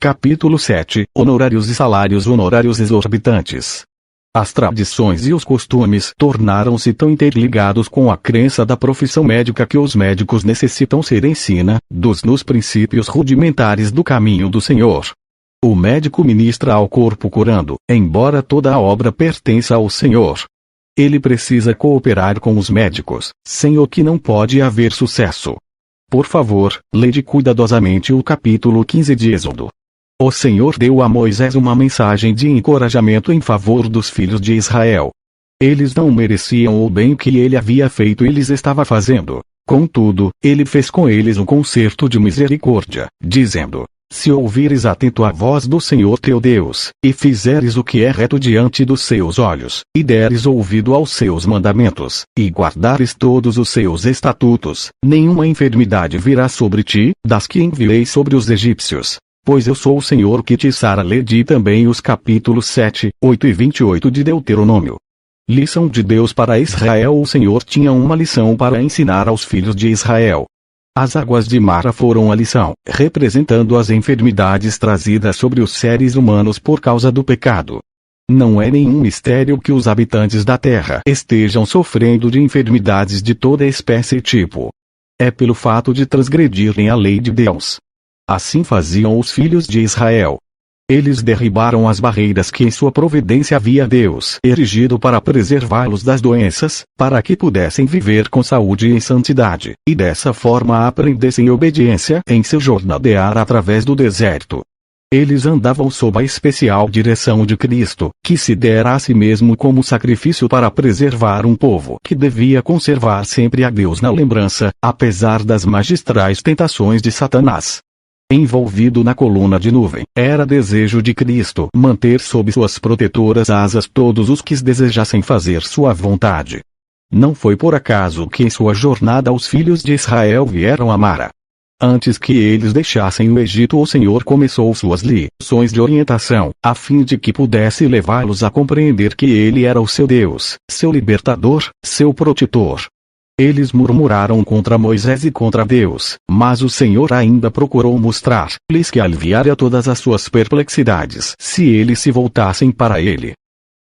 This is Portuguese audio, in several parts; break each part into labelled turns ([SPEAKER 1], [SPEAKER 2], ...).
[SPEAKER 1] Capítulo 7. Honorários e salários honorários exorbitantes. As tradições e os costumes tornaram-se tão interligados com a crença da profissão médica que os médicos necessitam ser ensinados nos princípios rudimentares do caminho do Senhor. O médico ministra ao corpo curando, embora toda a obra pertença ao Senhor. Ele precisa cooperar com os médicos, sem o que não pode haver sucesso. Por favor, leia cuidadosamente o capítulo 15 de Êxodo. O Senhor deu a Moisés uma mensagem de encorajamento em favor dos filhos de Israel. Eles não mereciam o bem que ele havia feito e lhes estava fazendo. Contudo, ele fez com eles um concerto de misericórdia, dizendo: se ouvires atento a voz do Senhor teu Deus, e fizeres o que é reto diante dos seus olhos, e deres ouvido aos seus mandamentos, e guardares todos os seus estatutos, nenhuma enfermidade virá sobre ti, das que enviei sobre os egípcios. Pois eu sou o Senhor que te sara. Lede também os capítulos 7, 8 e 28 de Deuteronômio. Lição de Deus para Israel. O Senhor tinha uma lição para ensinar aos filhos de Israel. As águas de Mara foram a lição, representando as enfermidades trazidas sobre os seres humanos por causa do pecado. Não é nenhum mistério que os habitantes da terra estejam sofrendo de enfermidades de toda espécie e tipo. É pelo fato de transgredirem a lei de Deus. Assim faziam os filhos de Israel. Eles derribaram as barreiras que em sua providência havia Deus erigido para preservá-los das doenças, para que pudessem viver com saúde e em santidade, e dessa forma aprendessem obediência em seu jornadear através do deserto. Eles andavam sob a especial direção de Cristo, que se dera a si mesmo como sacrifício para preservar um povo que devia conservar sempre a Deus na lembrança, apesar das magistrais tentações de Satanás. Envolvido na coluna de nuvem, era desejo de Cristo manter sob suas protetoras asas todos os que desejassem fazer sua vontade. Não foi por acaso que em sua jornada os filhos de Israel vieram a Mara. Antes que eles deixassem o Egito, o Senhor começou suas lições de orientação, a fim de que pudesse levá-los a compreender que Ele era o seu Deus, seu libertador, seu protetor. Eles murmuraram contra Moisés e contra Deus, mas o Senhor ainda procurou mostrar-lhes que aliviaria todas as suas perplexidades se eles se voltassem para Ele.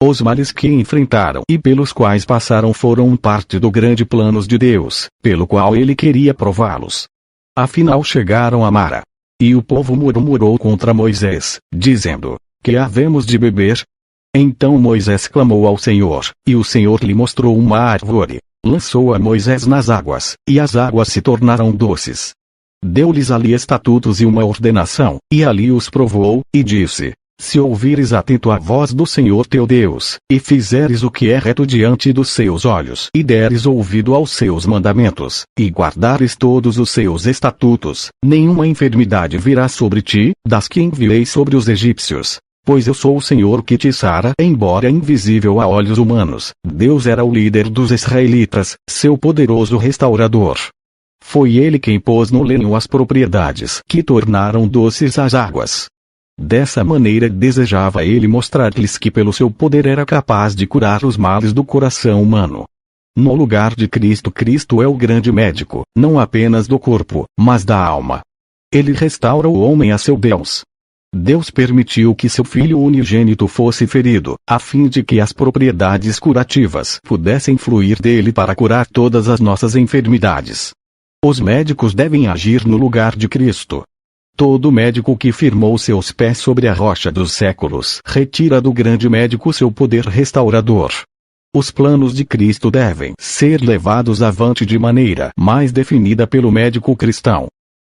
[SPEAKER 1] Os males que enfrentaram e pelos quais passaram foram parte do grande plano de Deus, pelo qual Ele queria prová-los. Afinal chegaram a Mara. E o povo murmurou contra Moisés, dizendo: que havemos de beber? Então Moisés clamou ao Senhor, e o Senhor lhe mostrou uma árvore. Lançou a Moisés nas águas, e as águas se tornaram doces. Deu-lhes ali estatutos e uma ordenação, e ali os provou, e disse: se ouvires atento a voz do Senhor teu Deus, e fizeres o que é reto diante dos seus olhos, e deres ouvido aos seus mandamentos, e guardares todos os seus estatutos, nenhuma enfermidade virá sobre ti, das que enviei sobre os egípcios. Pois eu sou o Senhor que te sara. Embora invisível a olhos humanos, Deus era o líder dos israelitas, seu poderoso restaurador. Foi Ele quem pôs no lenho as propriedades que tornaram doces as águas. Dessa maneira desejava Ele mostrar-lhes que pelo seu poder era capaz de curar os males do coração humano. No lugar de Cristo, Cristo é o grande médico, não apenas do corpo, mas da alma. Ele restaura o homem a seu Deus. Deus permitiu que seu Filho unigênito fosse ferido, a fim de que as propriedades curativas pudessem fluir dele para curar todas as nossas enfermidades. Os médicos devem agir no lugar de Cristo. Todo médico que firmou seus pés sobre a rocha dos séculos retira do grande médico seu poder restaurador. Os planos de Cristo devem ser levados avante de maneira mais definida pelo médico cristão.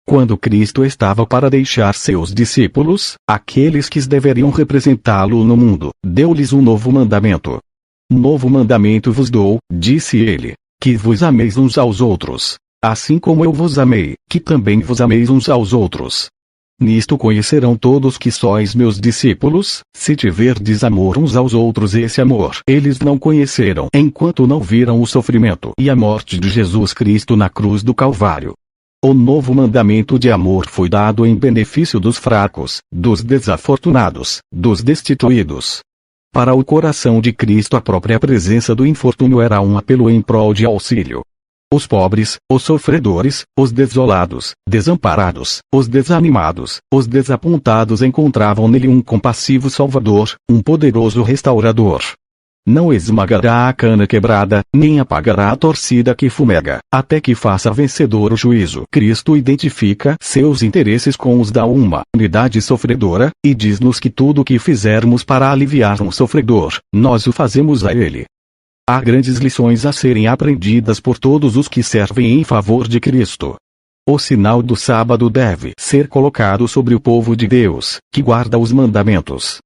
[SPEAKER 1] Quando Cristo estava para deixar seus discípulos, aqueles que deveriam representá-lo no mundo, deu-lhes um novo mandamento. Novo mandamento vos dou, disse ele, que vos ameis uns aos outros, assim como eu vos amei, que também vos ameis uns aos outros. Nisto conhecerão todos que sois meus discípulos, se tiverdes amor uns aos outros. Esse amor eles não conheceram enquanto não viram o sofrimento e a morte de Jesus Cristo na cruz do Calvário. O novo mandamento de amor foi dado em benefício dos fracos, dos desafortunados, dos destituídos. Para o coração de Cristo, a própria presença do infortúnio era um apelo em prol de auxílio. Os pobres, os sofredores, os desolados, desamparados, os desanimados, os desapontados encontravam nele um compassivo Salvador, um poderoso restaurador. Não esmagará a cana quebrada, nem apagará a torcida que fumega, até que faça vencedor o juízo. Cristo identifica seus interesses com os da humanidade sofredora, e diz-nos que tudo o que fizermos para aliviar um sofredor, nós o fazemos a ele. Há grandes lições a serem aprendidas por todos os que servem em favor de Cristo. O sinal do sábado deve ser colocado sobre o povo de Deus, que guarda os mandamentos.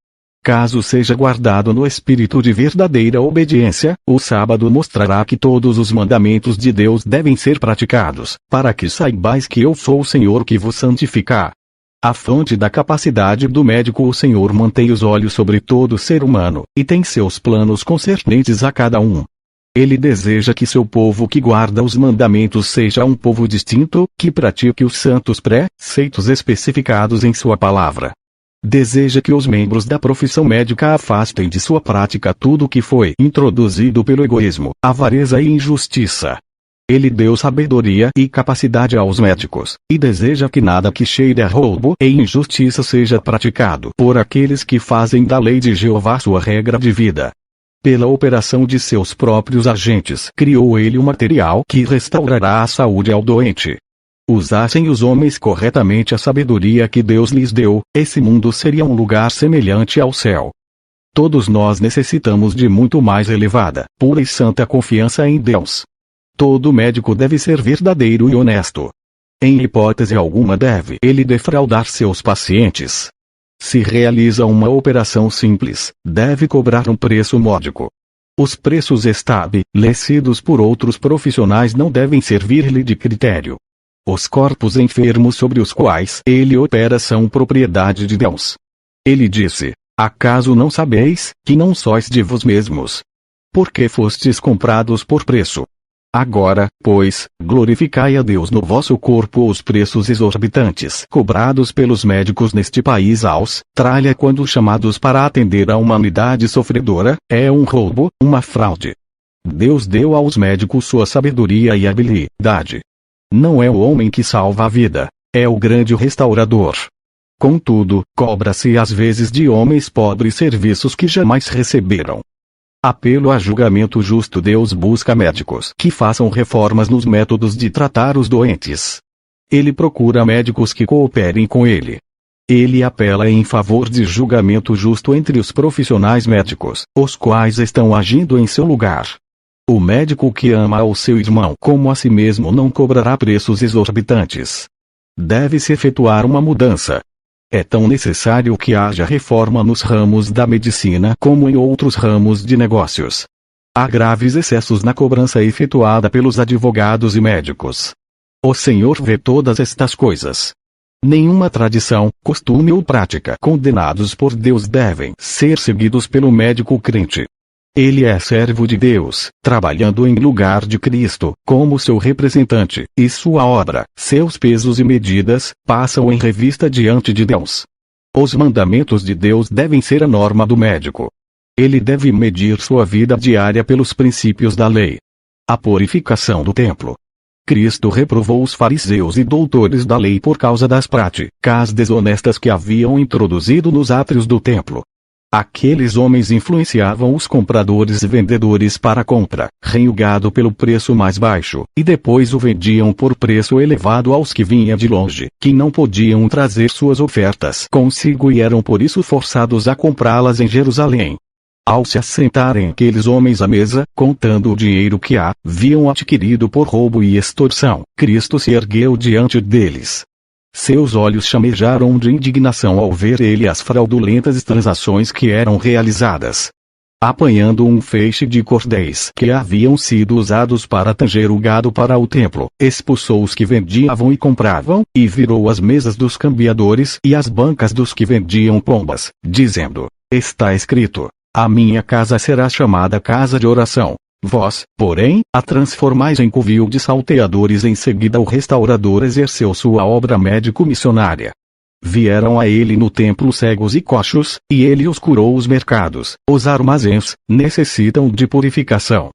[SPEAKER 1] Caso seja guardado no espírito de verdadeira obediência, o sábado mostrará que todos os mandamentos de Deus devem ser praticados, para que saibais que eu sou o Senhor que vos santifica. A fonte da capacidade do médico. O Senhor mantém os olhos sobre todo ser humano, e tem seus planos concernentes a cada um. Ele deseja que seu povo que guarda os mandamentos seja um povo distinto, que pratique os santos preceitos especificados em sua palavra. Deseja que os membros da profissão médica afastem de sua prática tudo o que foi introduzido pelo egoísmo, avareza e injustiça. Ele deu sabedoria e capacidade aos médicos, e deseja que nada que cheire a roubo e injustiça seja praticado por aqueles que fazem da lei de Jeová sua regra de vida. Pela operação de seus próprios agentes, criou ele o material que restaurará a saúde ao doente. Usassem os homens corretamente a sabedoria que Deus lhes deu, esse mundo seria um lugar semelhante ao céu. Todos nós necessitamos de muito mais elevada, pura e santa confiança em Deus. Todo médico deve ser verdadeiro e honesto. Em hipótese alguma deve ele defraudar seus pacientes. Se realiza uma operação simples, deve cobrar um preço módico. Os preços estabelecidos por outros profissionais não devem servir-lhe de critério. Os corpos enfermos sobre os quais ele opera são propriedade de Deus. Ele disse: acaso não sabeis, que não sois de vós mesmos? Porque fostes comprados por preço. Agora, pois, glorificai a Deus no vosso corpo. Os preços exorbitantes cobrados pelos médicos neste país aos tralha quando chamados para atender a humanidade sofredora, é um roubo, uma fraude. Deus deu aos médicos sua sabedoria e habilidade. Não é o homem que salva a vida, é o grande restaurador. Contudo, cobra-se às vezes de homens pobres serviços que jamais receberam. Apelo a julgamento justo. Deus busca médicos que façam reformas nos métodos de tratar os doentes. Ele procura médicos que cooperem com ele. Ele apela em favor de julgamento justo entre os profissionais médicos, os quais estão agindo em seu lugar. O médico que ama ao seu irmão como a si mesmo não cobrará preços exorbitantes. Deve-se efetuar uma mudança. É tão necessário que haja reforma nos ramos da medicina como em outros ramos de negócios. Há graves excessos na cobrança efetuada pelos advogados e médicos. O Senhor vê todas estas coisas. Nenhuma tradição, costume ou prática condenados por Deus devem ser seguidos pelo médico crente. Ele é servo de Deus, trabalhando em lugar de Cristo, como seu representante, e sua obra, seus pesos e medidas, passam em revista diante de Deus. Os mandamentos de Deus devem ser a norma do médico. Ele deve medir sua vida diária pelos princípios da lei. A purificação do templo. Cristo reprovou os fariseus e doutores da lei por causa das práticas desonestas que haviam introduzido nos átrios do templo. Aqueles homens influenciavam os compradores e vendedores para a compra, o gado pelo preço mais baixo, e depois o vendiam por preço elevado aos que vinham de longe, que não podiam trazer suas ofertas consigo e eram por isso forçados a comprá-las em Jerusalém. Ao se assentarem aqueles homens à mesa, contando o dinheiro que haviam adquirido por roubo e extorsão, Cristo se ergueu diante deles. Seus olhos chamejaram de indignação ao ver ele as fraudulentas transações que eram realizadas. Apanhando um feixe de cordéis que haviam sido usados para tanger o gado para o templo, expulsou os que vendiam e compravam, e virou as mesas dos cambiadores e as bancas dos que vendiam pombas, dizendo: está escrito: a minha casa será chamada casa de oração. Vós, porém, a transformais em covil de salteadores. Em seguida o restaurador exerceu sua obra médico-missionária. Vieram a ele no templo cegos e coxos, e ele os curou. Os mercados, os armazéns, necessitam de purificação.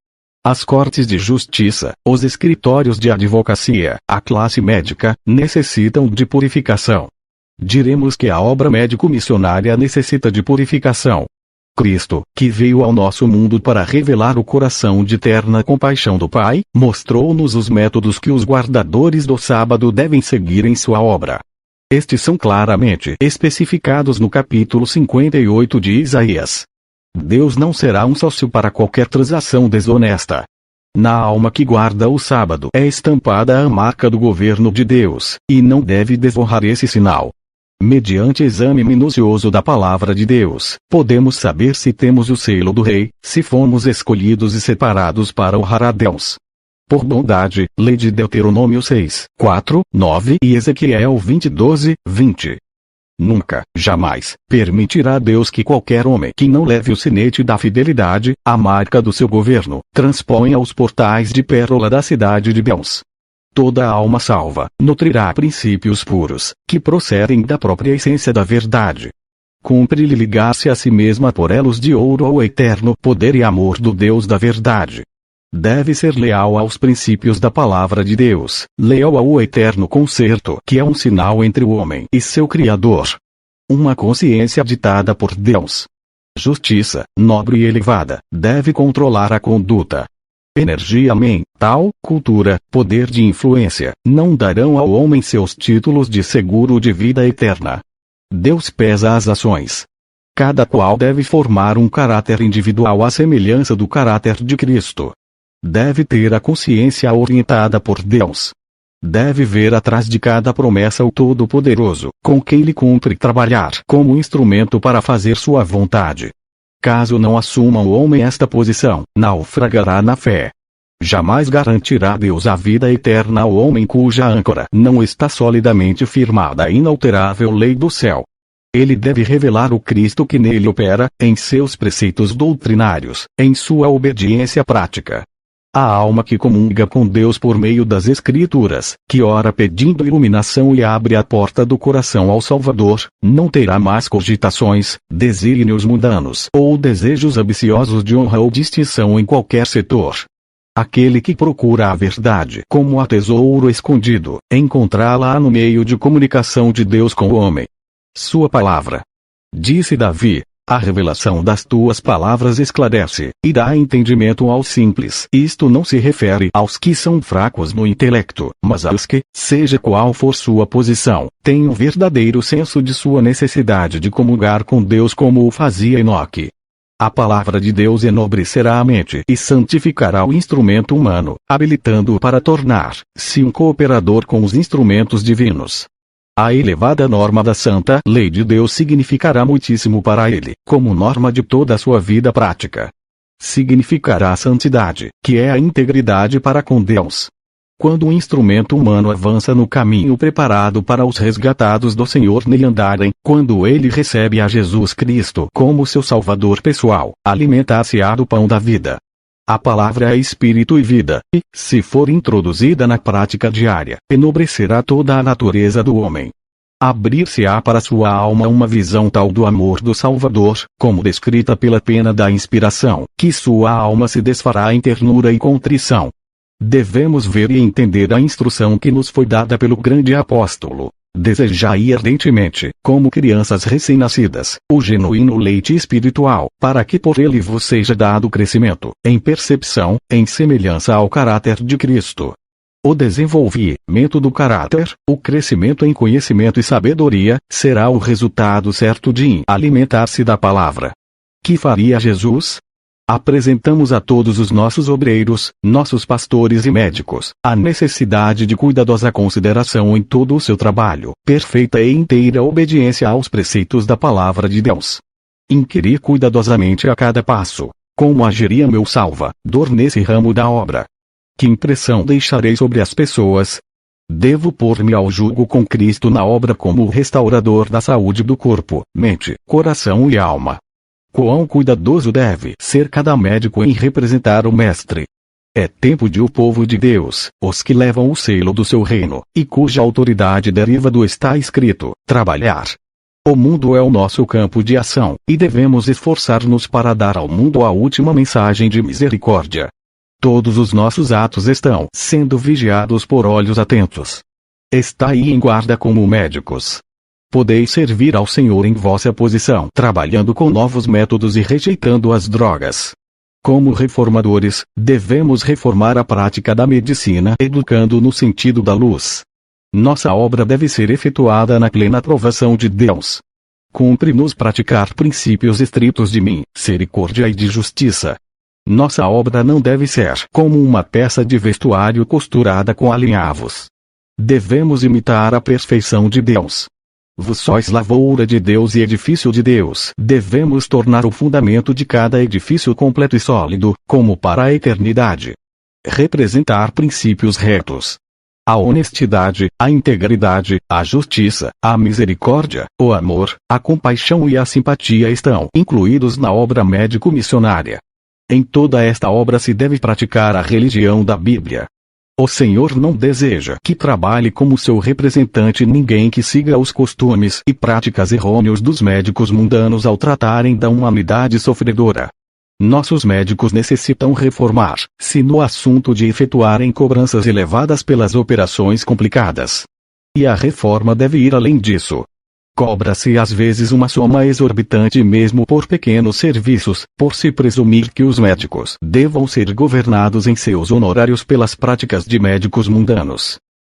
[SPEAKER 1] As cortes de justiça, os escritórios de advocacia, a classe médica, necessitam de purificação. Diremos que a obra médico-missionária necessita de purificação. Cristo, que veio ao nosso mundo para revelar o coração de terna compaixão do Pai, mostrou-nos os métodos que os guardadores do sábado devem seguir em sua obra. Estes são claramente especificados no capítulo 58 de Isaías. Deus não será um sócio para qualquer transação desonesta. Na alma que guarda o sábado é estampada a marca do governo de Deus, e não deve desonrar esse sinal. Mediante exame minucioso da palavra de Deus, podemos saber se temos o selo do Rei, se fomos escolhidos e separados para honrar a Deus. Por bondade, lei de Deuteronômio 6, 4, 9 e Ezequiel 20, 12, 20. Nunca, jamais, permitirá Deus que qualquer homem que não leve o sinete da fidelidade, a marca do seu governo, transponha os portais de pérola da cidade de Deus. Toda alma salva nutrirá princípios puros, que procedem da própria essência da verdade. Cumpre-lhe ligar-se a si mesma por elos de ouro ao eterno poder e amor do Deus da verdade. Deve ser leal aos princípios da palavra de Deus, leal ao eterno concerto que é um sinal entre o homem e seu Criador. Uma consciência ditada por Deus. Justiça, nobre e elevada, deve controlar a conduta. Energia mental, cultura, poder de influência, não darão ao homem seus títulos de seguro de vida eterna. Deus pesa as ações. Cada qual deve formar um caráter individual à semelhança do caráter de Cristo. Deve ter a consciência orientada por Deus. Deve ver atrás de cada promessa o Todo-Poderoso, com quem lhe cumpre trabalhar como instrumento para fazer sua vontade. Caso não assuma o homem esta posição, naufragará na fé. Jamais garantirá Deus a vida eterna ao homem cuja âncora não está solidamente firmada a inalterável lei do céu. Ele deve revelar o Cristo que nele opera, em seus preceitos doutrinários, em sua obediência prática. A alma que comunga com Deus por meio das Escrituras, que ora pedindo iluminação e abre a porta do coração ao Salvador, não terá mais cogitações, desígnios mundanos ou desejos ambiciosos de honra ou distinção em qualquer setor. Aquele que procura a verdade como a tesouro escondido, encontrá-la no meio de comunicação de Deus com o homem. Sua palavra. Disse Davi: a revelação das tuas palavras esclarece, e dá entendimento aos simples. Isto não se refere aos que são fracos no intelecto, mas aos que, seja qual for sua posição, têm um verdadeiro senso de sua necessidade de comungar com Deus como o fazia Enoque. A palavra de Deus enobrecerá a mente e santificará o instrumento humano, habilitando-o para tornar-se um cooperador com os instrumentos divinos. A elevada norma da santa lei de Deus significará muitíssimo para ele, como norma de toda a sua vida prática. Significará a santidade, que é a integridade para com Deus. Quando um instrumento humano avança no caminho preparado para os resgatados do Senhor nele andarem, quando ele recebe a Jesus Cristo como seu Salvador pessoal, alimentar-se-á do pão da vida. A palavra é espírito e vida, e, se for introduzida na prática diária, enobrecerá toda a natureza do homem. Abrir-se-á para sua alma uma visão tal do amor do Salvador, como descrita pela pena da inspiração, que sua alma se desfará em ternura e contrição. Devemos ver e entender a instrução que nos foi dada pelo grande apóstolo. Desejai ardentemente, como crianças recém-nascidas, o genuíno leite espiritual, para que por ele vos seja dado crescimento, em percepção, em semelhança ao caráter de Cristo. O desenvolvimento do caráter, o crescimento em conhecimento e sabedoria, será o resultado certo de alimentar-se da palavra. Que faria Jesus? Apresentamos a todos os nossos obreiros, nossos pastores e médicos, a necessidade de cuidadosa consideração em todo o seu trabalho, perfeita e inteira obediência aos preceitos da palavra de Deus. Inquirir cuidadosamente a cada passo: como agiria meu Salvador nesse ramo da obra? Que impressão deixarei sobre as pessoas? Devo pôr-me ao jugo com Cristo na obra como o restaurador da saúde do corpo, mente, coração e alma. Quão cuidadoso deve ser cada médico em representar o Mestre. É tempo de o povo de Deus, os que levam o selo do seu reino, e cuja autoridade deriva do está escrito, trabalhar. O mundo é o nosso campo de ação, e devemos esforçar-nos para dar ao mundo a última mensagem de misericórdia. Todos os nossos atos estão sendo vigiados por olhos atentos. Estai em guarda como médicos. Podeis servir ao Senhor em vossa posição, trabalhando com novos métodos e rejeitando as drogas. Como reformadores, devemos reformar a prática da medicina, educando no sentido da luz. Nossa obra deve ser efetuada na plena aprovação de Deus. Cumpre-nos praticar princípios estritos de misericórdia e de justiça. Nossa obra não deve ser como uma peça de vestuário costurada com alinhavos. Devemos imitar a perfeição de Deus. Vós sois lavoura de Deus e edifício de Deus. Devemos tornar o fundamento de cada edifício completo e sólido, como para a eternidade. Representar princípios retos. A honestidade, a integridade, a justiça, a misericórdia, o amor, a compaixão e a simpatia estão incluídos na obra médico-missionária. Em toda esta obra se deve praticar a religião da Bíblia. O Senhor não deseja que trabalhe como seu representante ninguém que siga os costumes e práticas errôneos dos médicos mundanos ao tratarem da humanidade sofredora. Nossos médicos necessitam reformar-se no assunto de efetuarem cobranças elevadas pelas operações complicadas. E a reforma deve ir além disso. Cobra-se às vezes uma soma exorbitante mesmo por pequenos serviços, por se presumir que os médicos devam ser governados em seus honorários pelas práticas de médicos mundanos.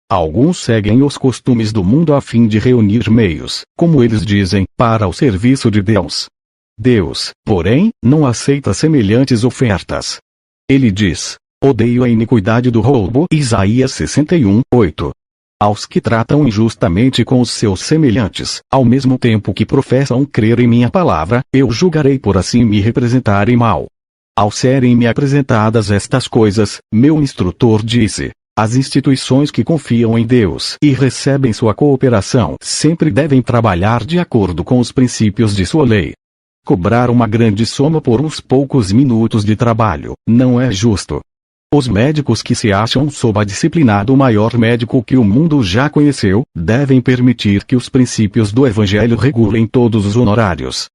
[SPEAKER 1] Alguns seguem os costumes do mundo a fim de reunir meios, como eles dizem, para o serviço de Deus. Deus, porém, não aceita semelhantes ofertas. Ele diz: odeio a iniquidade do roubo. Isaías 61:8. Aos que tratam injustamente com os seus semelhantes, ao mesmo tempo que professam crer em minha palavra, eu julgarei por assim me representarem mal. Ao serem-me apresentadas estas coisas, meu instrutor disse: as instituições que confiam em Deus e recebem sua cooperação sempre devem trabalhar de acordo com os princípios de sua lei. Cobrar uma grande soma por uns poucos minutos de trabalho não é justo. Os médicos que se acham sob a disciplina do maior médico que o mundo já conheceu, devem permitir que os princípios do Evangelho regulem todos os honorários.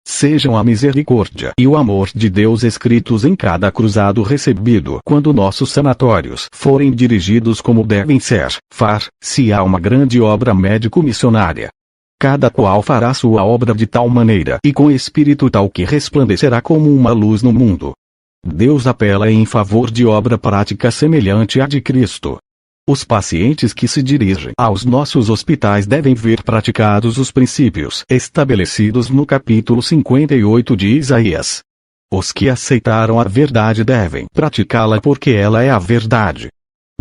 [SPEAKER 1] Sejam a misericórdia e o amor de Deus escritos em cada cruzado recebido quando nossos sanatórios forem dirigidos como devem ser, far-se-á uma grande obra médico-missionária. Cada qual fará sua obra de tal maneira e com espírito tal que resplandecerá como uma luz no mundo. Deus apela em favor de obra prática semelhante à de Cristo. Os pacientes que se dirigem aos nossos hospitais devem ver praticados os princípios estabelecidos no capítulo 58 de Isaías. Os que aceitaram a verdade devem praticá-la porque ela é a verdade.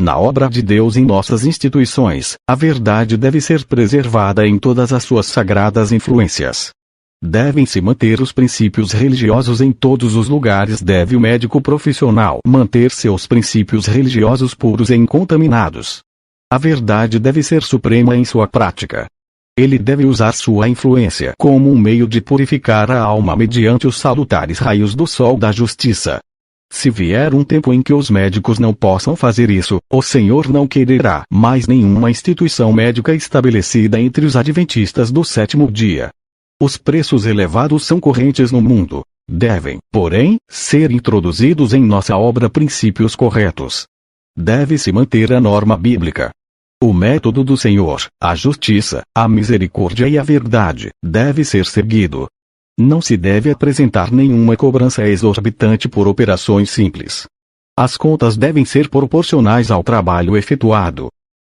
[SPEAKER 1] Na obra de Deus em nossas instituições, a verdade deve ser preservada em todas as suas sagradas influências. Devem-se manter os princípios religiosos em todos os lugares. Deve o médico profissional manter seus princípios religiosos puros e incontaminados. A verdade deve ser suprema em sua prática. Ele deve usar sua influência como um meio de purificar a alma mediante os salutares raios do sol da justiça. Se vier um tempo em que os médicos não possam fazer isso, o Senhor não quererá mais nenhuma instituição médica estabelecida entre os adventistas do sétimo dia. Os preços elevados são correntes no mundo. Devem, porém, ser introduzidos em nossa obra princípios corretos. Deve-se manter a norma bíblica. O método do Senhor, a justiça, a misericórdia e a verdade, deve ser seguido. Não se deve apresentar nenhuma cobrança exorbitante por operações simples. As contas devem ser proporcionais ao trabalho efetuado.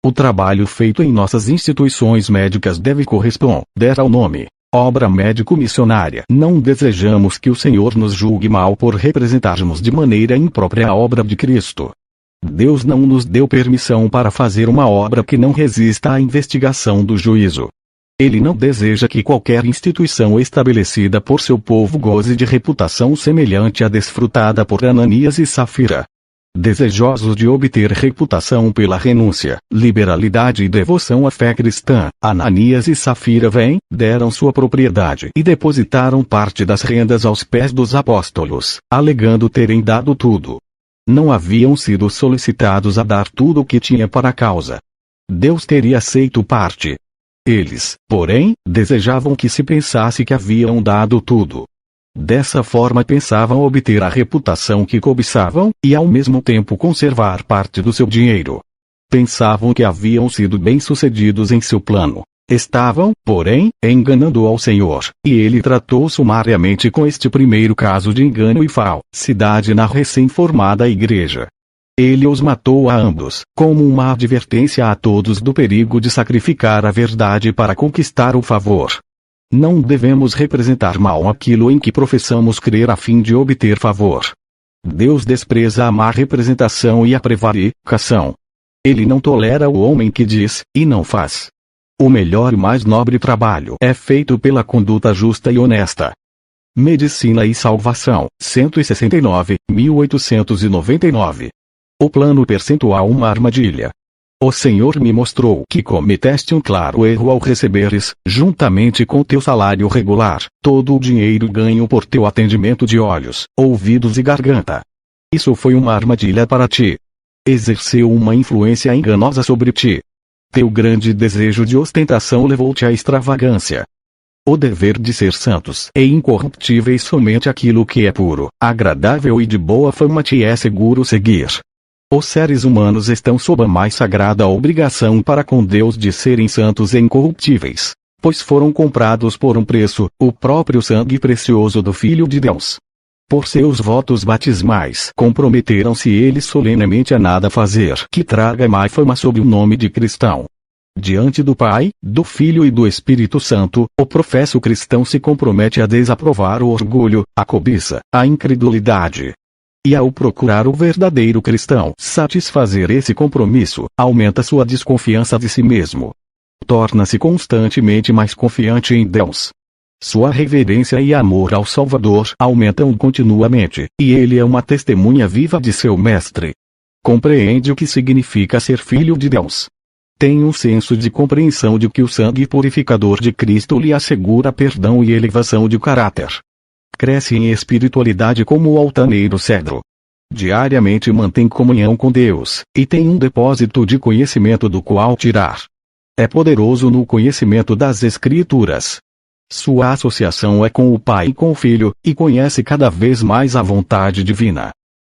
[SPEAKER 1] O trabalho feito em nossas instituições médicas deve corresponder ao nome. Obra médico-missionária. Não desejamos que o Senhor nos julgue mal por representarmos de maneira imprópria a obra de Cristo. Deus não nos deu permissão para fazer uma obra que não resista à investigação do juízo. Ele não deseja que qualquer instituição estabelecida por seu povo goze de reputação semelhante à desfrutada por Ananias e Safira. Desejosos de obter reputação pela renúncia, liberalidade e devoção à fé cristã, Ananias e Safira deram sua propriedade e depositaram parte das rendas aos pés dos apóstolos, alegando terem dado tudo. Não haviam sido solicitados a dar tudo o que tinha para a causa. Deus teria aceito parte. Eles, porém, desejavam que se pensasse que haviam dado tudo. Dessa forma pensavam obter a reputação que cobiçavam, e ao mesmo tempo conservar parte do seu dinheiro. Pensavam que haviam sido bem-sucedidos em seu plano. Estavam, porém, enganando ao Senhor, e ele tratou sumariamente com este primeiro caso de engano e falsidade na recém-formada igreja. Ele os matou a ambos, como uma advertência a todos do perigo de sacrificar a verdade para conquistar o favor. Não devemos representar mal aquilo em que professamos crer a fim de obter favor. Deus despreza a má representação e a prevaricação. Ele não tolera o homem que diz, e não faz. O melhor e mais nobre trabalho é feito pela conduta justa e honesta. Medicina e Salvação, 169, 1899. O plano percentual uma armadilha. O Senhor me mostrou que cometeste um claro erro ao receberes, juntamente com teu salário regular, todo o dinheiro ganho por teu atendimento de olhos, ouvidos e garganta. Isso foi uma armadilha para ti. Exerceu uma influência enganosa sobre ti. Teu grande desejo de ostentação levou-te à extravagância. O dever de ser santos e incorruptíveis somente aquilo que é puro, agradável e de boa fama te é seguro seguir. Os seres humanos estão sob a mais sagrada obrigação para com Deus de serem santos e incorruptíveis, pois foram comprados por um preço, o próprio sangue precioso do Filho de Deus. Por seus votos batismais comprometeram-se eles solenemente a nada fazer que traga má fama sobre o nome de cristão. Diante do Pai, do Filho e do Espírito Santo, o professo cristão se compromete a desaprovar o orgulho, a cobiça, a incredulidade. E ao procurar o verdadeiro cristão satisfazer esse compromisso, aumenta sua desconfiança de si mesmo. Torna-se constantemente mais confiante em Deus. Sua reverência e amor ao Salvador aumentam continuamente, e ele é uma testemunha viva de seu Mestre. Compreende o que significa ser filho de Deus. Tem um senso de compreensão de que o sangue purificador de Cristo lhe assegura perdão e elevação de caráter. Cresce em espiritualidade como o altaneiro cedro. Diariamente mantém comunhão com Deus, e tem um depósito de conhecimento do qual tirar. É poderoso no conhecimento das Escrituras. Sua associação é com o Pai e com o Filho, e conhece cada vez mais a vontade divina.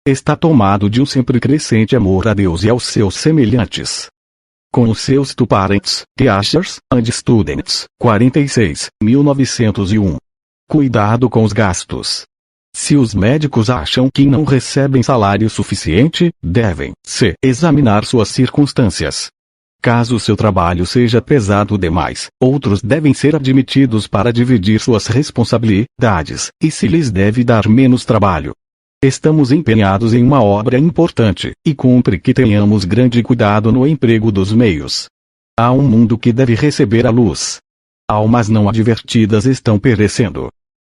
[SPEAKER 1] Está tomado de um sempre crescente amor a Deus e aos seus semelhantes. Com os seus parents, teachers, and students, 46, 1901. Cuidado com os gastos. Se os médicos acham que não recebem salário suficiente, devem-se examinar suas circunstâncias. Caso seu trabalho seja pesado demais, outros devem ser admitidos para dividir suas responsabilidades, e se lhes deve dar menos trabalho. Estamos empenhados em uma obra importante, e cumpre que tenhamos grande cuidado no emprego dos meios. Há um mundo que deve receber a luz. Almas não advertidas estão perecendo.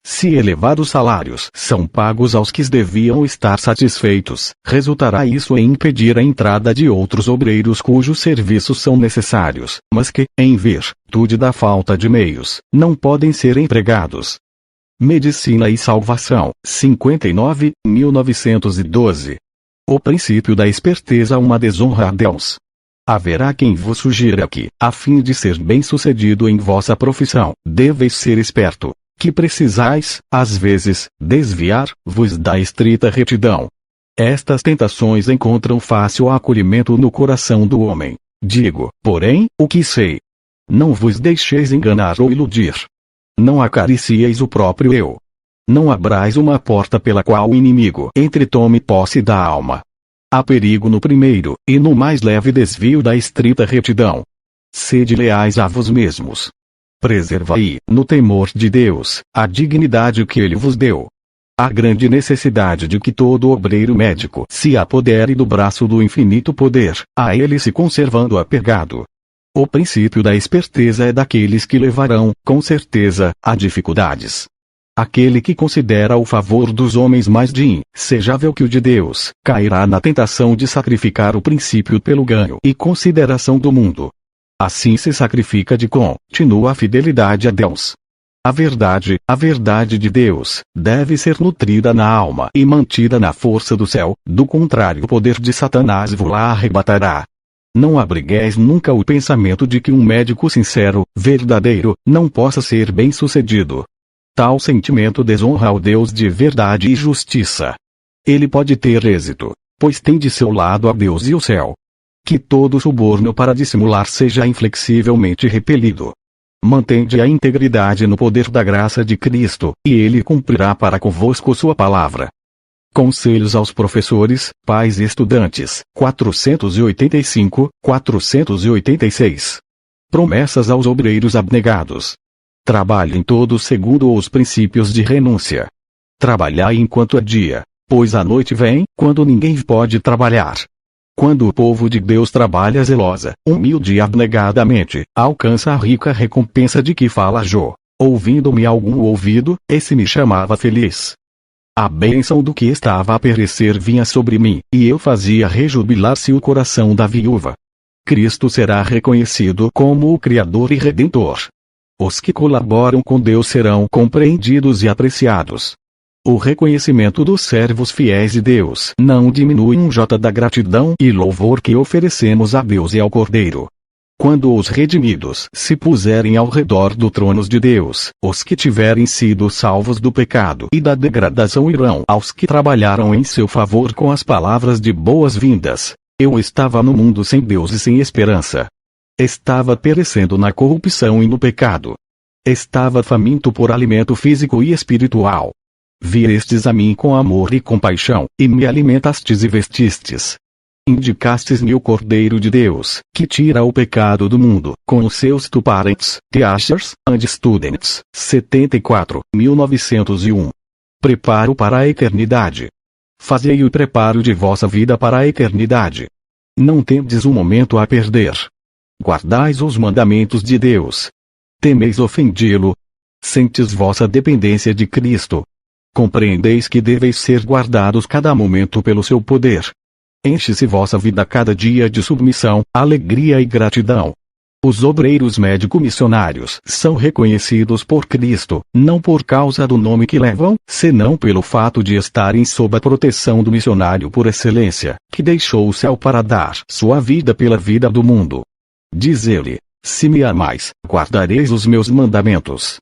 [SPEAKER 1] Se elevados salários são pagos aos que deviam estar satisfeitos, resultará isso em impedir a entrada de outros obreiros cujos serviços são necessários, mas que, em virtude da falta de meios, não podem ser empregados. Medicina e Salvação, 59, 1912. O princípio da esperteza uma desonra a Deus. Haverá quem vos sugira que, a fim de ser bem-sucedido em vossa profissão, deveis ser esperto, que precisais, às vezes, desviar-vos da estrita retidão. Estas tentações encontram fácil acolhimento no coração do homem. Digo, porém, o que sei. Não vos deixeis enganar ou iludir. Não acaricieis o próprio eu. Não abrais uma porta pela qual o inimigo entre e tome posse da alma. Há perigo no primeiro, e no mais leve desvio da estrita retidão. Sede leais a vós mesmos. Preservai, no temor de Deus, a dignidade que Ele vos deu. Há grande necessidade de que todo obreiro médico se apodere do braço do infinito poder, a ele se conservando apegado. O princípio da esperteza é daqueles que levarão, com certeza, a dificuldades. Aquele que considera o favor dos homens mais desejável que o de Deus, cairá na tentação de sacrificar o princípio pelo ganho e consideração do mundo. Assim se sacrifica de contínua fidelidade a Deus. A verdade de Deus, deve ser nutrida na alma e mantida na força do céu, do contrário o poder de Satanás vos-la arrebatará. Não abrigueis nunca o pensamento de que um médico sincero, verdadeiro, não possa ser bem-sucedido. Tal sentimento desonra ao Deus de verdade e justiça. Ele pode ter êxito, pois tem de seu lado a Deus e o céu. Que todo suborno para dissimular seja inflexivelmente repelido. Mantende a integridade no poder da graça de Cristo, e Ele cumprirá para convosco sua palavra. Conselhos aos professores, pais e estudantes, 485-486. Promessas aos obreiros abnegados. Trabalhem todos segundo os princípios de renúncia. Trabalhai enquanto é dia, pois a noite vem, quando ninguém pode trabalhar. Quando o povo de Deus trabalha zelosa, humilde e abnegadamente, alcança a rica recompensa de que fala Jó. Ouvindo-me algum ouvido, esse me chamava feliz. A bênção do que estava a perecer vinha sobre mim, e eu fazia rejubilar-se o coração da viúva. Cristo será reconhecido como o Criador e Redentor. Os que colaboram com Deus serão compreendidos e apreciados. O reconhecimento dos servos fiéis de Deus não diminui um jota da gratidão e louvor que oferecemos a Deus e ao Cordeiro. Quando os redimidos se puserem ao redor do trono de Deus, os que tiverem sido salvos do pecado e da degradação irão aos que trabalharam em seu favor com as palavras de boas-vindas. Eu estava no mundo sem Deus e sem esperança. Estava perecendo na corrupção e no pecado. Estava faminto por alimento físico e espiritual. Viestes a mim com amor e compaixão, e me alimentastes e vestistes. Indicastes-me o Cordeiro de Deus, que tira o pecado do mundo, com os seus Parents, Teachers, and Students, 74, 1901. Preparo para a eternidade. Fazei o preparo de vossa vida para a eternidade. Não tendes um momento a perder. Guardais os mandamentos de Deus. Temeis ofendê-lo? Sentes vossa dependência de Cristo? Compreendeis que deveis ser guardados cada momento pelo seu poder. Enche-se vossa vida cada dia de submissão, alegria e gratidão. Os obreiros médico-missionários são reconhecidos por Cristo, não por causa do nome que levam, senão pelo fato de estarem sob a proteção do missionário por excelência, que deixou o céu para dar sua vida pela vida do mundo. Diz ele: se me amais, guardareis os meus mandamentos.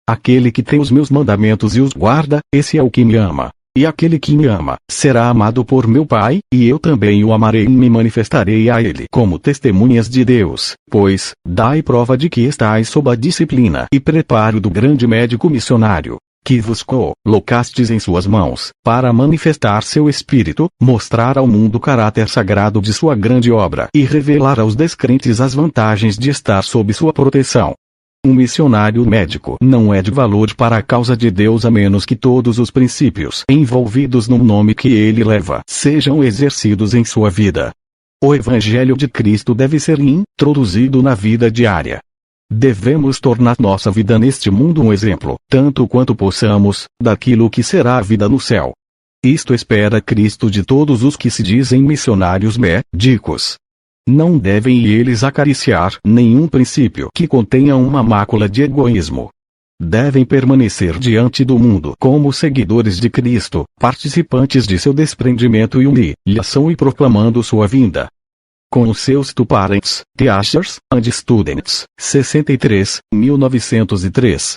[SPEAKER 1] Aquele que tem os meus mandamentos e os guarda, esse é o que me ama. E aquele que me ama, será amado por meu Pai, e eu também o amarei e me manifestarei a ele como testemunhas de Deus, pois, dai prova de que estáis sob a disciplina e preparo do grande médico missionário, que vos colocastes em suas mãos, para manifestar seu Espírito, mostrar ao mundo o caráter sagrado de sua grande obra e revelar aos descrentes as vantagens de estar sob sua proteção. Um missionário médico não é de valor para a causa de Deus a menos que todos os princípios envolvidos no nome que ele leva sejam exercidos em sua vida. O Evangelho de Cristo deve ser introduzido na vida diária. Devemos tornar nossa vida neste mundo um exemplo, tanto quanto possamos, daquilo que será a vida no céu. Isto espera Cristo de todos os que se dizem missionários médicos. Não devem eles acariciar nenhum princípio que contenha uma mácula de egoísmo. Devem permanecer diante do mundo como seguidores de Cristo, participantes de seu desprendimento e humilhação e proclamando sua vinda. Com os seus Parents, Teachers, and Students, 63, 1903.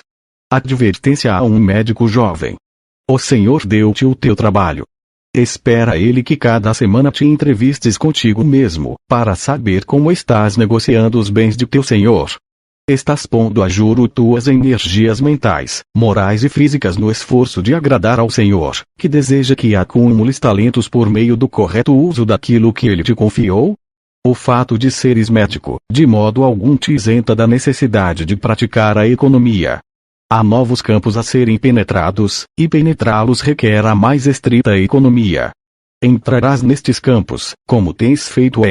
[SPEAKER 1] Advertência a um médico jovem. O Senhor deu-te o teu trabalho. Espera ele que cada semana te entrevistes contigo mesmo, para saber como estás negociando os bens de teu Senhor. Estás pondo a juro tuas energias mentais, morais e físicas no esforço de agradar ao Senhor, que deseja que acumules talentos por meio do correto uso daquilo que ele te confiou? O fato de seres médico, de modo algum te isenta da necessidade de praticar a economia. Há novos campos a serem penetrados, e penetrá-los requer a mais estrita economia. Entrarás nestes campos, como tens feito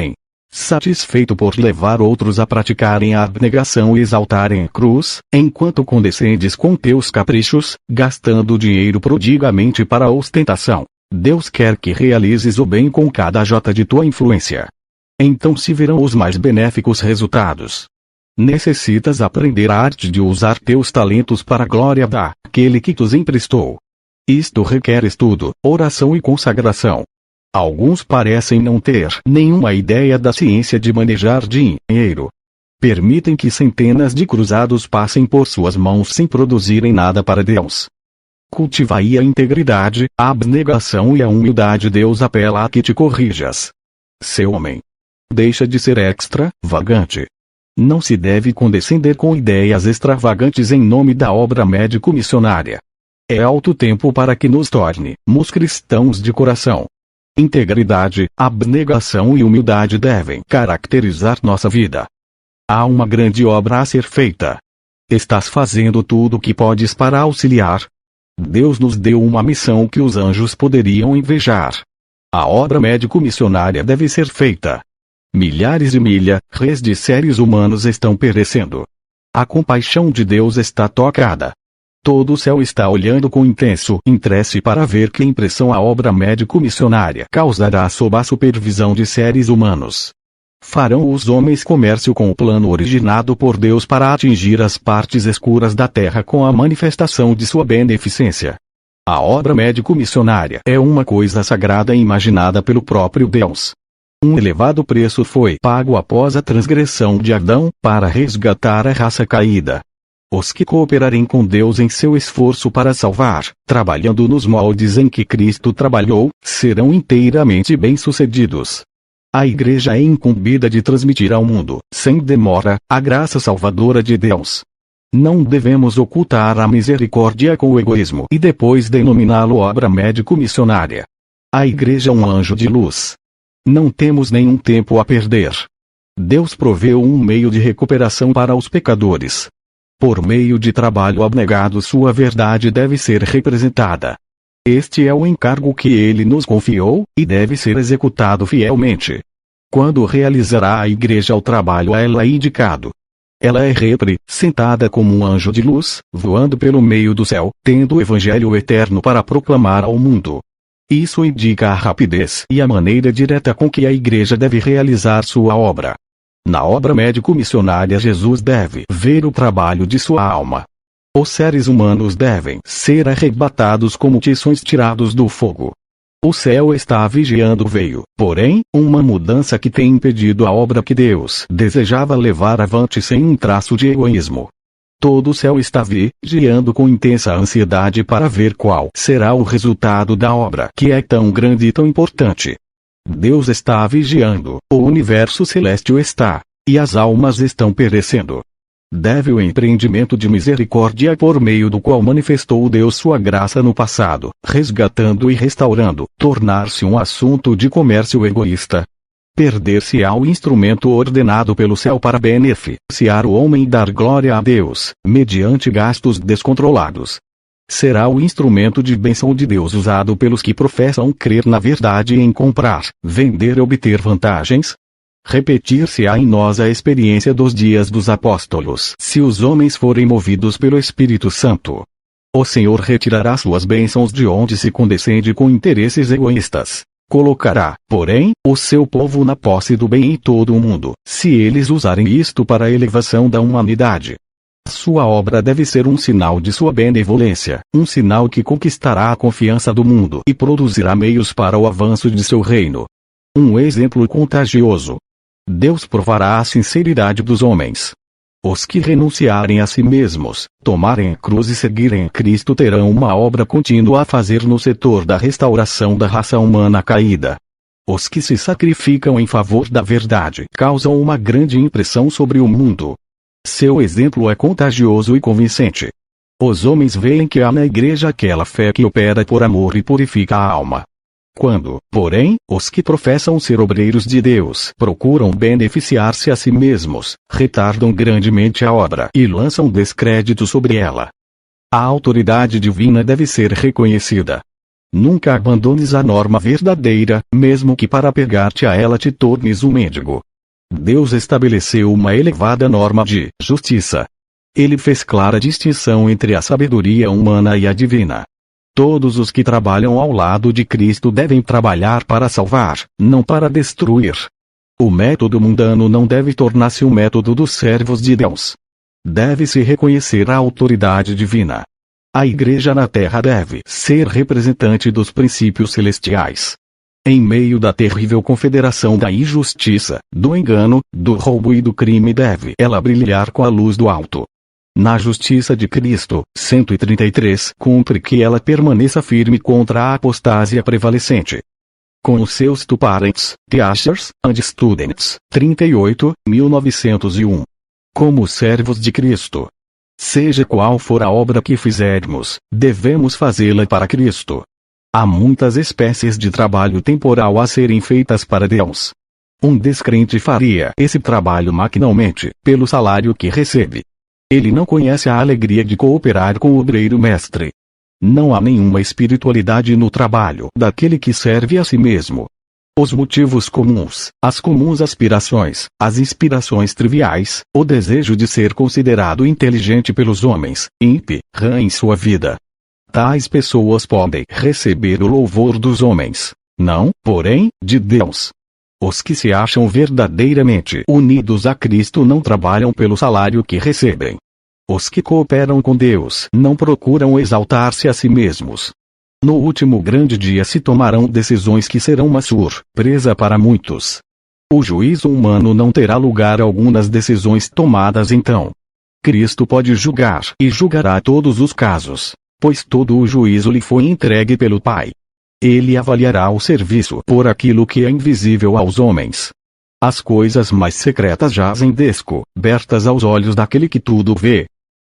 [SPEAKER 1] satisfeito por levar outros a praticarem a abnegação e exaltarem a cruz, enquanto condescendes com teus caprichos, gastando dinheiro prodigamente para a ostentação. Deus quer que realizes o bem com cada jota de tua influência. Então se verão os mais benéficos resultados. Necessitas aprender a arte de usar teus talentos para a glória daquele que te os emprestou. Isto requer estudo, oração e consagração. Alguns parecem não ter nenhuma ideia da ciência de manejar dinheiro. Permitem que centenas de cruzados passem por suas mãos sem produzirem nada para Deus. Cultivai a integridade, a abnegação e a humildade. Deus apela a que te corrijas. Seu homem. Deixa de ser extravagante. Não se deve condescender com ideias extravagantes em nome da obra médico-missionária. É alto tempo para que nos tornemos cristãos de coração. Integridade, abnegação e humildade devem caracterizar nossa vida. Há uma grande obra a ser feita. Estás fazendo tudo o que podes para auxiliar? Deus nos deu uma missão que os anjos poderiam invejar. A obra médico-missionária deve ser feita. Milhares e milhares de seres humanos estão perecendo. A compaixão de Deus está tocada. Todo o céu está olhando com intenso interesse para ver que impressão a obra médico-missionária causará sob a supervisão de seres humanos. Farão os homens comércio com o plano originado por Deus para atingir as partes escuras da terra com a manifestação de sua beneficência. A obra médico-missionária é uma coisa sagrada imaginada pelo próprio Deus. Um elevado preço foi pago após a transgressão de Adão, para resgatar a raça caída. Os que cooperarem com Deus em seu esforço para salvar, trabalhando nos moldes em que Cristo trabalhou, serão inteiramente bem-sucedidos. A Igreja é incumbida de transmitir ao mundo, sem demora, a graça salvadora de Deus. Não devemos ocultar a misericórdia com o egoísmo e depois denominá-lo obra médico-missionária. A Igreja é um anjo de luz. Não temos nenhum tempo a perder. Deus proveu um meio de recuperação para os pecadores. Por meio de trabalho abnegado, sua verdade deve ser representada. Este é o encargo que ele nos confiou, e deve ser executado fielmente. Quando realizará a Igreja o trabalho a ela indicado? Ela é representada como um anjo de luz, voando pelo meio do céu, tendo o Evangelho eterno para proclamar ao mundo. Isso indica a rapidez e a maneira direta com que a Igreja deve realizar sua obra. Na obra médico-missionária, Jesus deve ver o trabalho de sua alma. Os seres humanos devem ser arrebatados como tições tirados do fogo. O céu está vigiando. Veio, porém, uma mudança que tem impedido a obra que Deus desejava levar avante sem um traço de egoísmo. Todo o céu está vigiando com intensa ansiedade para ver qual será o resultado da obra que é tão grande e tão importante. Deus está vigiando, o universo celeste está, e as almas estão perecendo. Deve o empreendimento de misericórdia por meio do qual manifestou Deus sua graça no passado, resgatando e restaurando, tornar-se um assunto de comércio egoísta. Perder-se-á o instrumento ordenado pelo céu para beneficiar o homem e dar glória a Deus, mediante gastos descontrolados. Será o instrumento de bênção de Deus usado pelos que professam crer na verdade em comprar, vender e obter vantagens? Repetir-se-á em nós a experiência dos dias dos apóstolos, se os homens forem movidos pelo Espírito Santo. O Senhor retirará suas bênçãos de onde se condescende com interesses egoístas. Colocará, porém, o seu povo na posse do bem em todo o mundo, se eles usarem isto para a elevação da humanidade. Sua obra deve ser um sinal de sua benevolência, um sinal que conquistará a confiança do mundo e produzirá meios para o avanço de seu reino. Um exemplo contagioso. Deus provará a sinceridade dos homens. Os que renunciarem a si mesmos, tomarem a cruz e seguirem a Cristo terão uma obra contínua a fazer no setor da restauração da raça humana caída. Os que se sacrificam em favor da verdade causam uma grande impressão sobre o mundo. Seu exemplo é contagioso e convincente. Os homens veem que há na Igreja aquela fé que opera por amor e purifica a alma. Quando, porém, os que professam ser obreiros de Deus procuram beneficiar-se a si mesmos, retardam grandemente a obra e lançam descrédito sobre ela. A autoridade divina deve ser reconhecida. Nunca abandones a norma verdadeira, mesmo que para pegar-te a ela te tornes um mendigo. Deus estabeleceu uma elevada norma de justiça. Ele fez clara distinção entre a sabedoria humana e a divina. Todos os que trabalham ao lado de Cristo devem trabalhar para salvar, não para destruir. O método mundano não deve tornar-se o método dos servos de Deus. Deve-se reconhecer a autoridade divina. A Igreja na Terra deve ser representante dos princípios celestiais. Em meio da terrível confederação da injustiça, do engano, do roubo e do crime deve ela brilhar com a luz do alto. Na justiça de Cristo, 133, cumpre que ela permaneça firme contra a apostásia prevalecente. Com os seus parents, teachers, and students, 38, 1901. Como servos de Cristo. Seja qual for a obra que fizermos, devemos fazê-la para Cristo. Há muitas espécies de trabalho temporal a serem feitas para Deus. Um descrente faria esse trabalho maquinalmente, pelo salário que recebe. Ele não conhece a alegria de cooperar com o obreiro mestre. Não há nenhuma espiritualidade no trabalho daquele que serve a si mesmo. Os motivos comuns, as comuns aspirações, as inspirações triviais, o desejo de ser considerado inteligente pelos homens, em sua vida. Tais pessoas podem receber o louvor dos homens, não, porém, de Deus. Os que se acham verdadeiramente unidos a Cristo não trabalham pelo salário que recebem. Os que cooperam com Deus não procuram exaltar-se a si mesmos. No último grande dia se tomarão decisões que serão uma surpresa para muitos. O juízo humano não terá lugar algum nas decisões tomadas então. Cristo pode julgar e julgará todos os casos, pois todo o juízo lhe foi entregue pelo Pai. Ele avaliará o serviço por aquilo que é invisível aos homens. As coisas mais secretas jazem descobertas aos olhos daquele que tudo vê.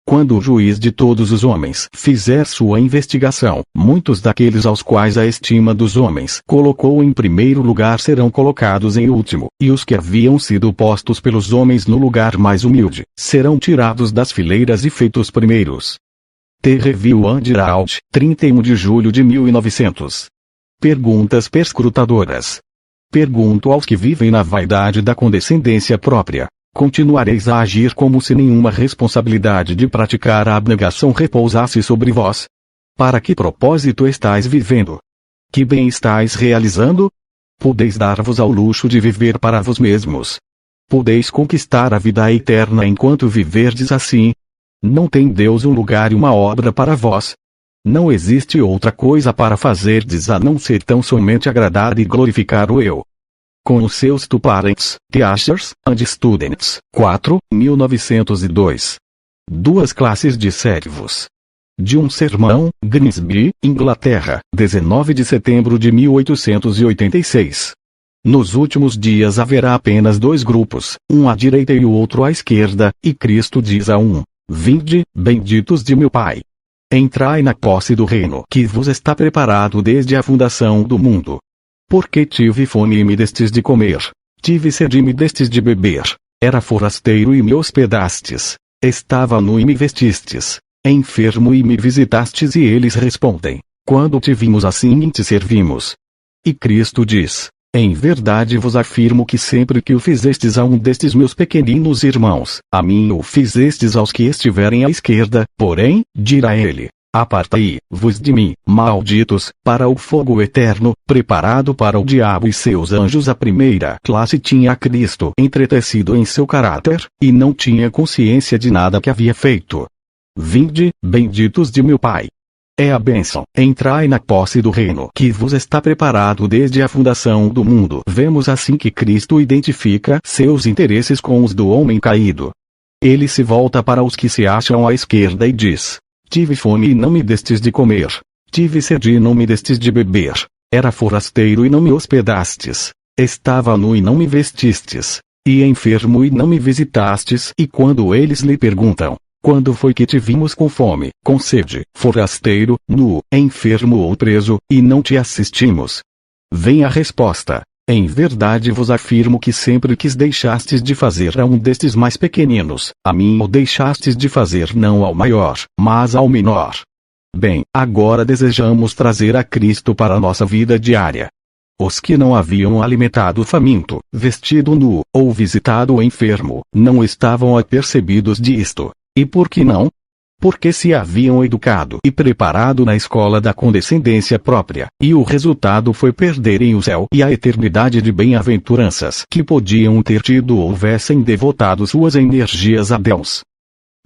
[SPEAKER 1] Quando o juiz de todos os homens fizer sua investigação, muitos daqueles aos quais a estima dos homens colocou em primeiro lugar serão colocados em último, e os que haviam sido postos pelos homens no lugar mais humilde, serão tirados das fileiras e feitos primeiros. The Review and Herald, 31 de julho de 1900. Perguntas perscrutadoras. Pergunto aos que vivem na vaidade da condescendência própria. Continuareis a agir como se nenhuma responsabilidade de praticar a abnegação repousasse sobre vós? Para que propósito estáis vivendo? Que bem estáis realizando? Podeis dar-vos ao luxo de viver para vós mesmos. Podeis conquistar a vida eterna enquanto viverdes assim? Não tem Deus um lugar e uma obra para vós? Não existe outra coisa para fazerdes a não ser tão somente agradar e glorificar o eu. Com os seus parents, teachers, and students, 4, 1902. Duas classes de servos. De um sermão, Grimsby, Inglaterra, 19 de setembro de 1886. Nos últimos dias haverá apenas dois grupos, um à direita e o outro à esquerda, e Cristo diz a um: Vinde, benditos de meu Pai. Entrai na posse do reino que vos está preparado desde a fundação do mundo. Porque tive fome e me destes de comer. Tive sede e me destes de beber. Era forasteiro e me hospedastes. Estava nu e me vestistes. Enfermo e me visitastes. E eles respondem: Quando te vimos assim e te servimos. E Cristo diz: Em verdade vos afirmo que sempre que o fizestes a um destes meus pequeninos irmãos, a mim o fizestes aos que estiverem à esquerda. Porém, dirá ele: Apartai-vos de mim, malditos, para o fogo eterno, preparado para o diabo e seus anjos. A primeira classe tinha Cristo entretecido em seu caráter, e não tinha consciência de nada que havia feito. Vinde, benditos de meu Pai. É a bênção, entrai na posse do reino que vos está preparado desde a fundação do mundo. Vemos assim que Cristo identifica seus interesses com os do homem caído. Ele se volta para os que se acham à esquerda e diz: Tive fome e não me destes de comer. Tive sede e não me destes de beber. Era forasteiro e não me hospedastes. Estava nu e não me vestistes. E enfermo e não me visitastes. E quando eles lhe perguntam: Quando foi que te vimos com fome, com sede, forasteiro, nu, enfermo ou preso, e não te assistimos? Vem a resposta: Em verdade vos afirmo que sempre que deixastes de fazer a um destes mais pequeninos, a mim o deixastes de fazer não ao maior, mas ao menor. Bem, agora desejamos trazer a Cristo para a nossa vida diária. Os que não haviam alimentado o faminto, vestido nu, ou visitado o enfermo, não estavam apercebidos disto. E por que não? Porque se haviam educado e preparado na escola da condescendência própria, e o resultado foi perderem o céu e a eternidade de bem-aventuranças que podiam ter tido houvessem devotado suas energias a Deus.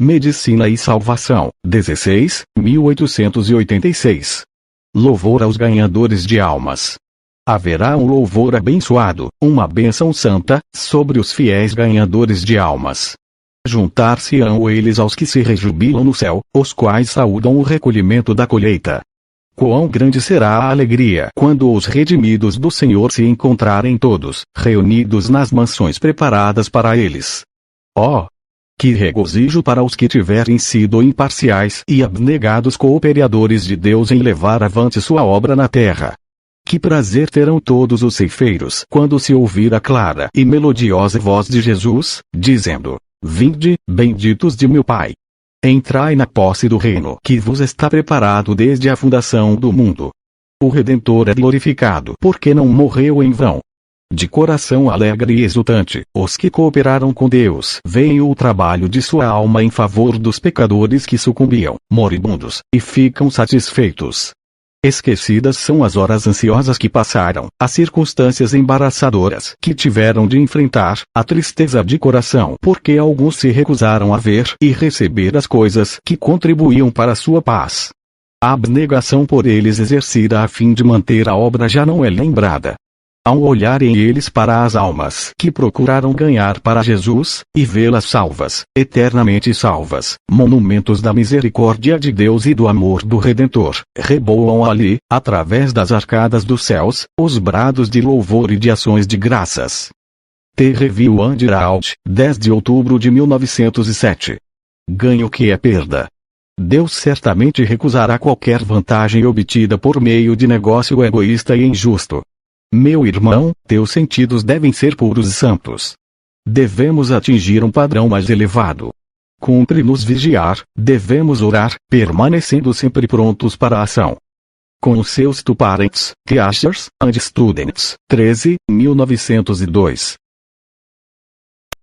[SPEAKER 1] Medicina e Salvação, 16, 1886. Louvor aos ganhadores de almas. Haverá um louvor abençoado, uma bênção santa, sobre os fiéis ganhadores de almas. Juntar-se-ão eles aos que se rejubilam no céu, os quais saúdam o recolhimento da colheita. Quão grande será a alegria quando os redimidos do Senhor se encontrarem todos, reunidos nas mansões preparadas para eles. Oh! Que regozijo para os que tiverem sido imparciais e abnegados cooperadores de Deus em levar avante sua obra na terra. Que prazer terão todos os ceifeiros quando se ouvir a clara e melodiosa voz de Jesus, dizendo: Vinde, benditos de meu Pai. Entrai na posse do reino que vos está preparado desde a fundação do mundo. O Redentor é glorificado porque não morreu em vão. De coração alegre e exultante, os que cooperaram com Deus veem o trabalho de sua alma em favor dos pecadores que sucumbiam, moribundos, e ficam satisfeitos. Esquecidas são as horas ansiosas que passaram, as circunstâncias embaraçadoras que tiveram de enfrentar, a tristeza de coração porque alguns se recusaram a ver e receber as coisas que contribuíam para sua paz. A abnegação por eles exercida a fim de manter a obra já não é lembrada. Ao olharem eles para as almas que procuraram ganhar para Jesus, e vê-las salvas, eternamente salvas, monumentos da misericórdia de Deus e do amor do Redentor, reboam ali, através das arcadas dos céus, os brados de louvor e de ações de graças. The Review and Herald, 10 de outubro de 1907. Ganho que é perda. Deus certamente recusará qualquer vantagem obtida por meio de negócio egoísta e injusto. Meu irmão, teus sentidos devem ser puros e santos. Devemos atingir um padrão mais elevado. Cumpre-nos vigiar, devemos orar, permanecendo sempre prontos para a ação. Com os seus two parents, Teachers and Students, 13, 1902.